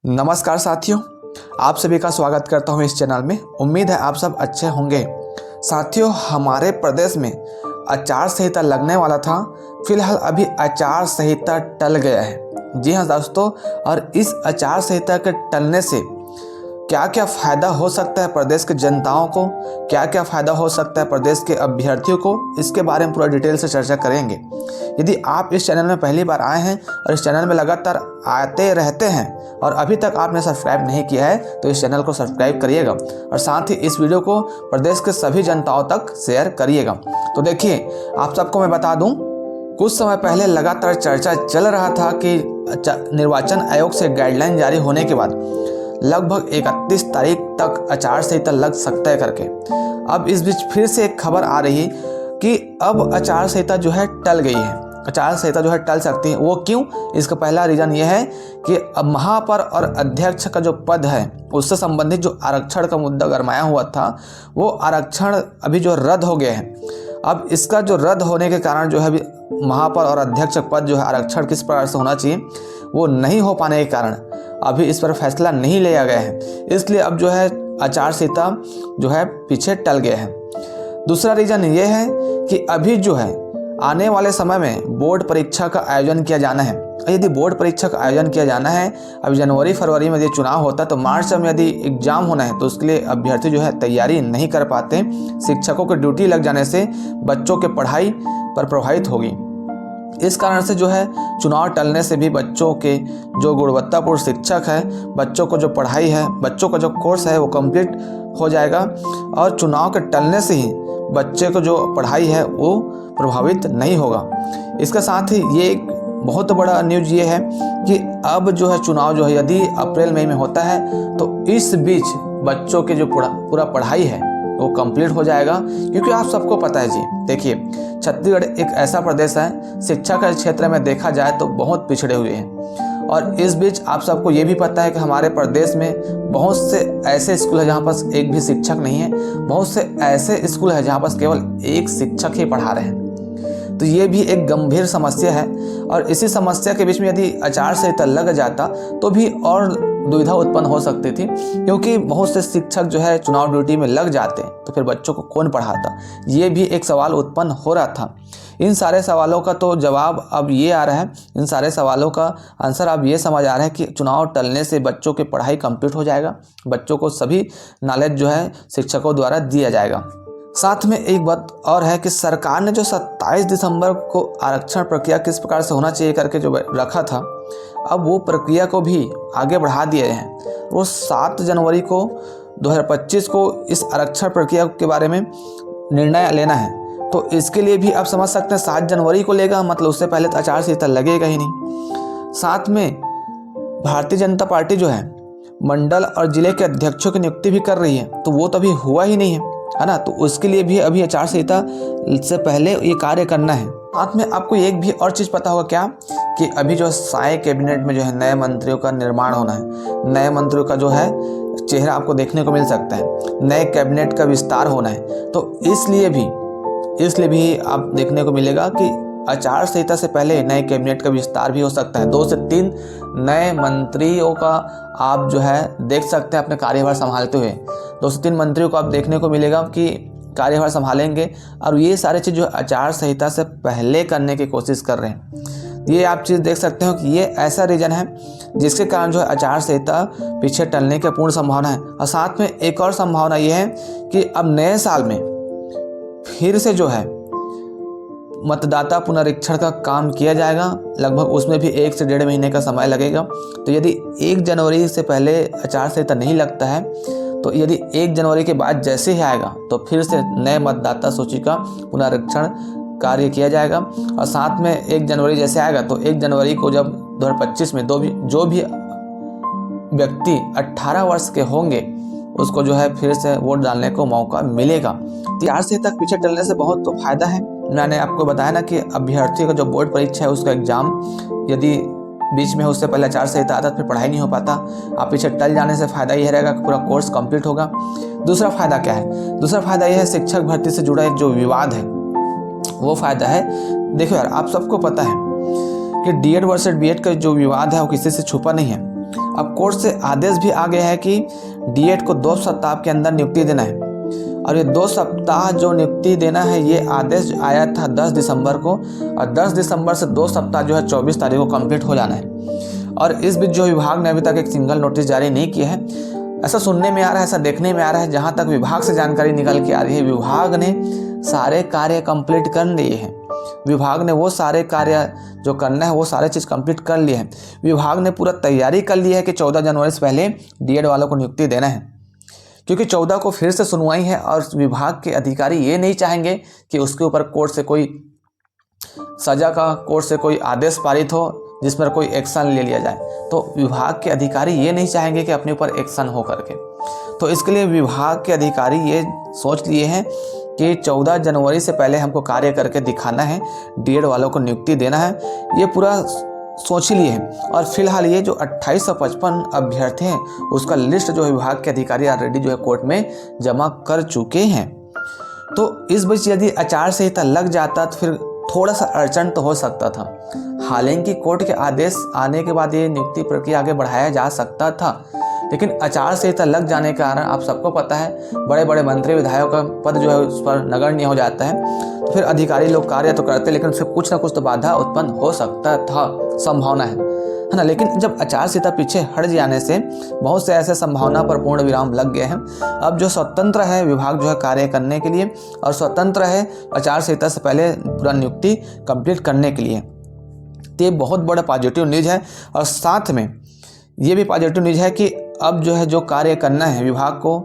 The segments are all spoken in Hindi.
नमस्कार साथियों, आप सभी का स्वागत करता हूं इस चैनल में। उम्मीद है आप सब अच्छे होंगे। साथियों, हमारे प्रदेश में आचार संहिता लगने वाला था। फिलहाल अभी आचार संहिता टल गया है। जी हां दोस्तों, और इस आचार संहिता के टलने से क्या क्या फ़ायदा हो सकता है प्रदेश के जनताओं को, क्या क्या फ़ायदा हो सकता है प्रदेश के अभ्यर्थियों को, इसके बारे में पूरा डिटेल से चर्चा करेंगे। यदि आप इस चैनल में पहली बार आए हैं और इस चैनल में लगातार आते रहते हैं और अभी तक आपने सब्सक्राइब नहीं किया है तो इस चैनल को सब्सक्राइब करिएगा और साथ ही इस वीडियो को प्रदेश के सभी जनताओं तक शेयर करिएगा। तो देखिए, आप सबको मैं बता दूं, कुछ समय पहले लगातार चर्चा चल रहा था कि निर्वाचन आयोग से गाइडलाइन जारी होने के बाद लगभग 31 तारीख तक आचार संहिता लग सकता है करके। अब इस बीच फिर से एक खबर आ रही है कि अब आचार संहिता जो है टल गई है। आचार संहिता जो है टल सकती है। वो क्यों? इसका पहला रीज़न ये है कि अब महापौर और अध्यक्ष का जो पद है उससे संबंधित जो आरक्षण का मुद्दा गरमाया हुआ था, वो आरक्षण अभी जो रद्द हो गए हैं। अब इसका जो रद्द होने के कारण जो है अभी महापौर और अध्यक्ष पद जो है आरक्षण किस प्रकार से होना चाहिए वो नहीं हो पाने के कारण अभी इस पर फैसला नहीं लिया गया है। इसलिए अब जो है आचार संहिता जो है पीछे टल गया है। दूसरा रीज़न ये है कि अभी जो है आने वाले समय में बोर्ड परीक्षा का आयोजन किया जाना है। यदि बोर्ड परीक्षा का आयोजन किया जाना है, अभी जनवरी फरवरी में यदि चुनाव होता है तो मार्च में यदि एग्जाम होना है तो उसके लिए अभ्यर्थी जो है तैयारी नहीं कर पाते। शिक्षकों की ड्यूटी लग जाने से बच्चों के पढ़ाई पर प्रभावित होगी। इस कारण से जो है चुनाव टलने से भी बच्चों के जो गुणवत्तापूर्ण शिक्षक है, बच्चों को जो पढ़ाई है, बच्चों का जो कोर्स है वो कंप्लीट हो जाएगा और चुनाव के टलने से ही बच्चे को जो पढ़ाई है वो प्रभावित नहीं होगा। इसके साथ ही ये एक बहुत बड़ा न्यूज़ ये है कि अब जो है चुनाव जो है यदि अप्रैल मई में होता है तो इस बीच बच्चों के जो पूरा पढ़ाई है वो कंप्लीट हो जाएगा। क्योंकि आप सबको पता है जी, देखिए छत्तीसगढ़ एक ऐसा प्रदेश है, शिक्षा के क्षेत्र में देखा जाए तो बहुत पिछड़े हुए हैं। और इस बीच आप सबको ये भी पता है कि हमारे प्रदेश में बहुत से ऐसे स्कूल है जहाँ पास एक भी शिक्षक नहीं है, बहुत से ऐसे स्कूल है जहाँ पास केवल एक शिक्षक ही पढ़ा रहे हैं। तो ये भी एक गंभीर समस्या है और इसी समस्या के बीच में यदि आचार संहिता लग जाता तो भी और दुविधा उत्पन्न हो सकती थी। क्योंकि बहुत से शिक्षक जो है चुनाव ड्यूटी में लग जाते तो फिर बच्चों को कौन पढ़ाता, ये भी एक सवाल उत्पन्न हो रहा था। इन सारे सवालों का तो जवाब अब ये आ रहा है, इन सारे सवालों का आंसर अब ये समझ आ रहा है कि चुनाव टलने से बच्चों की पढ़ाई कंप्लीट हो जाएगा, बच्चों को सभी नॉलेज जो है शिक्षकों द्वारा दिया जाएगा। साथ में एक बात और है कि सरकार ने जो 27 दिसंबर को आरक्षण प्रक्रिया किस प्रकार से होना चाहिए करके जो रखा था, अब वो प्रक्रिया को भी आगे बढ़ा दिए हैं। वो 7 जनवरी को 2025 को इस आरक्षण प्रक्रिया के बारे में निर्णय लेना है। तो इसके लिए भी आप समझ सकते हैं 7 जनवरी को लेगा, मतलब उससे पहले तो आचार संहिता लगेगा ही नहीं। साथ में भारतीय जनता पार्टी जो है मंडल और जिले के अध्यक्षों की नियुक्ति भी कर रही है, तो वो तो अभी हुआ ही नहीं है ना। तो उसके लिए भी अभी आचार संहिता से पहले ये कार्य करना है। साथ में आपको एक भी और चीज़ पता होगा क्या, कि अभी जो साय कैबिनेट में जो है नए मंत्रियों का निर्माण होना है, नए मंत्रियों का जो है चेहरा आपको देखने को मिल सकता है, नए कैबिनेट का विस्तार होना है। तो इसलिए भी आप देखने को मिलेगा कि आचार संहिता से पहले नए कैबिनेट का विस्तार भी हो सकता है। 2 से 3 नए मंत्रियों का आप जो है देख सकते हैं अपने कार्यभार संभालते हुए। 2 से 3 मंत्रियों को आप देखने को मिलेगा कि कार्यभार संभालेंगे और ये सारे चीज़ जो आचार संहिता से पहले करने की कोशिश कर रहे हैं। ये आप चीज़ देख सकते हो कि ये ऐसा रीजन है जिसके कारण जो है आचार संहिता पीछे टलने की पूर्ण संभावना है। और साथ में एक और संभावना ये है कि अब नए साल में फिर से जो है मतदाता पुनरीक्षण का काम किया जाएगा। लगभग उसमें भी 1 से 1.5 महीने का समय लगेगा। तो यदि 1 जनवरी से पहले आचार संहिता नहीं लगता है तो यदि 1 जनवरी के बाद जैसे ही आएगा तो फिर से नए मतदाता सूची का पुनरीक्षण कार्य किया जाएगा। और साथ में 1 जनवरी जैसे आएगा तो 1 जनवरी को जब 2025 में जो भी व्यक्ति 18 वर्ष के होंगे उसको जो है फिर से वोट डालने को मौका मिलेगा। आचार संहिता तक पीछे टलने से बहुत तो फायदा है। मैंने आपको बताया ना कि अभ्यर्थी का जो बोर्ड परीक्षा है उसका एग्जाम यदि बीच में उससे पहले आचार संहिता आता तो फिर पढ़ाई नहीं हो पाता। आप पीछे टल जाने से फ़ायदा ये रहेगा कि पूरा कोर्स कंप्लीट होगा। दूसरा फ़ायदा क्या है? दूसरा फ़ायदा यह है शिक्षक भर्ती से जुड़ा एक जो विवाद है वो फ़ायदा है। देखो यार, आप सबको पता है कि डीएड वर्सेस बीएड का जो विवाद है वो किसी से छुपा नहीं है। अब कोर्ट से आदेश भी आ गया है कि डीएड को 2 सप्ताह के अंदर नियुक्ति देना है। और ये 2 सप्ताह जो नियुक्ति देना है, ये आदेश आया था 10 दिसंबर को, और 10 दिसंबर से 2 सप्ताह जो है 24 तारीख को कंप्लीट हो जाना है। और इस बीच जो विभाग ने अभी तक एक सिंगल नोटिस जारी नहीं किया है। ऐसा सुनने में आ रहा है, ऐसा देखने में आ रहा है, जहाँ तक विभाग से जानकारी निकल के आ रही है, विभाग ने सारे कार्य कंप्लीट कर लिए हैं। विभाग ने वो सारे कार्य जो करना है वो सारे चीज़ कंप्लीट कर लिए हैं। विभाग ने पूरा तैयारी कर ली है कि 14 जनवरी से पहले डीएड वालों को नियुक्ति देना है, क्योंकि 14 को फिर से सुनवाई है और विभाग के अधिकारी ये नहीं चाहेंगे कि उसके ऊपर कोर्ट से कोई सजा का, कोर्ट से कोई आदेश पारित हो जिस पर कोई एक्शन ले लिया जाए। तो विभाग के अधिकारी ये नहीं चाहेंगे कि अपने ऊपर एक्शन हो करके। तो इसके लिए विभाग के अधिकारी ये सोच लिए हैं कि 14 जनवरी से पहले हमको कार्य करके दिखाना है, डीएड वालों को नियुक्ति देना है, ये पूरा सोच ही लिए हैं। और फिलहाल ये जो 2855 अभ्यर्थी हैं उसका लिस्ट जो विभाग के अधिकारी ऑलरेडी जो है कोर्ट में जमा कर चुके हैं। तो इस बीच यदि आचार संहिता लग जाता तो फिर थोड़ा सा अड़चन तो हो सकता था। हालांकि कोर्ट के आदेश आने के बाद ये नियुक्ति प्रक्रिया आगे बढ़ाया जा सकता था, लेकिन आचार संहिता लग जाने के कारण आप सबको पता है बड़े बड़े मंत्री विधायकों का पद जो है उस पर नगण्य हो जाता है। तो फिर अधिकारी लोग कार्य तो करते, लेकिन उससे कुछ ना कुछ तो बाधा उत्पन्न हो सकता था, संभावना है ना। लेकिन जब आचार संहिता पीछे हट जाने से बहुत से ऐसे संभावना पर पूर्ण विराम लग गए हैं। अब जो स्वतंत्र है विभाग जो है कार्य करने के लिए, और स्वतंत्र है आचार संहिता से पहले पूरा नियुक्ति कंप्लीट करने के लिए। तो ये बहुत बड़ा पॉजिटिव न्यूज़ है। और साथ में ये भी पॉजिटिव न्यूज़ है कि अब जो है जो कार्य करना है विभाग को,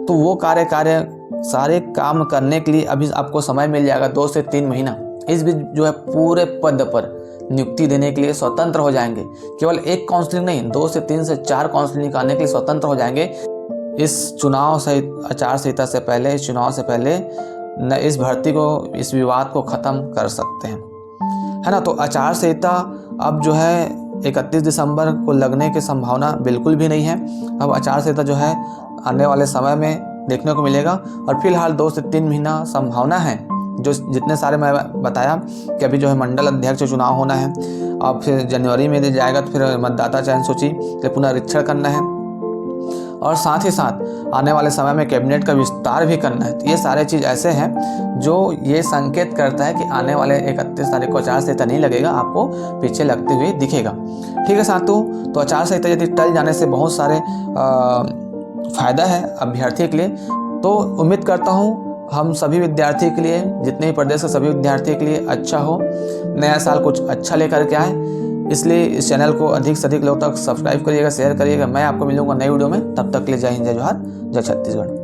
तो वो कार्य सारे काम करने के लिए अभी आपको समय मिल जाएगा 2 से 3 महीना। इस बीच जो है पूरे पद पर नियुक्ति देने के लिए स्वतंत्र हो जाएंगे। केवल एक काउंसलिंग नहीं, 2 से 3 से 4 काउंसलिंग निकालने के लिए स्वतंत्र हो जाएंगे। इस चुनाव से, आचार संहिता से पहले, इस चुनाव से पहले न इस भर्ती को, इस विवाद को ख़त्म कर सकते हैं, है ना। तो आचार संहिता अब जो है 31 दिसंबर को लगने की संभावना बिल्कुल भी नहीं है। अब आचार संहिता जो है आने वाले समय में देखने को मिलेगा। और फिलहाल 2 से 3 महीना संभावना है। जो जितने सारे मैं बताया कि अभी जो है मंडल अध्यक्ष चुनाव होना है, अब फिर जनवरी में दे जाएगा, तो फिर मतदाता चयन सूची के पुनरीक्षण करना है, और साथ ही साथ आने वाले समय में कैबिनेट का विस्तार भी करना है। तो ये सारे चीज़ ऐसे हैं जो ये संकेत करता है कि आने वाले 31 तारीख को आचार संहिता नहीं लगेगा, आपको पीछे लगते हुए दिखेगा। ठीक है साथियों, तो आचार संहिता यदि टल जाने से बहुत सारे फ़ायदा है अभ्यर्थी के लिए। तो उम्मीद करता हूँ हम सभी विद्यार्थी के लिए, जितने भी प्रदेश के सभी विद्यार्थी के लिए अच्छा हो, नया साल कुछ अच्छा लेकर के आए। इसलिए इस चैनल को अधिक से अधिक लोग तक सब्सक्राइब करिएगा, शेयर करिएगा। मैं आपको मिलूंगा नई वीडियो में। तब तक के लिए जय हिंद, जय जोहार, जय छत्तीसगढ़।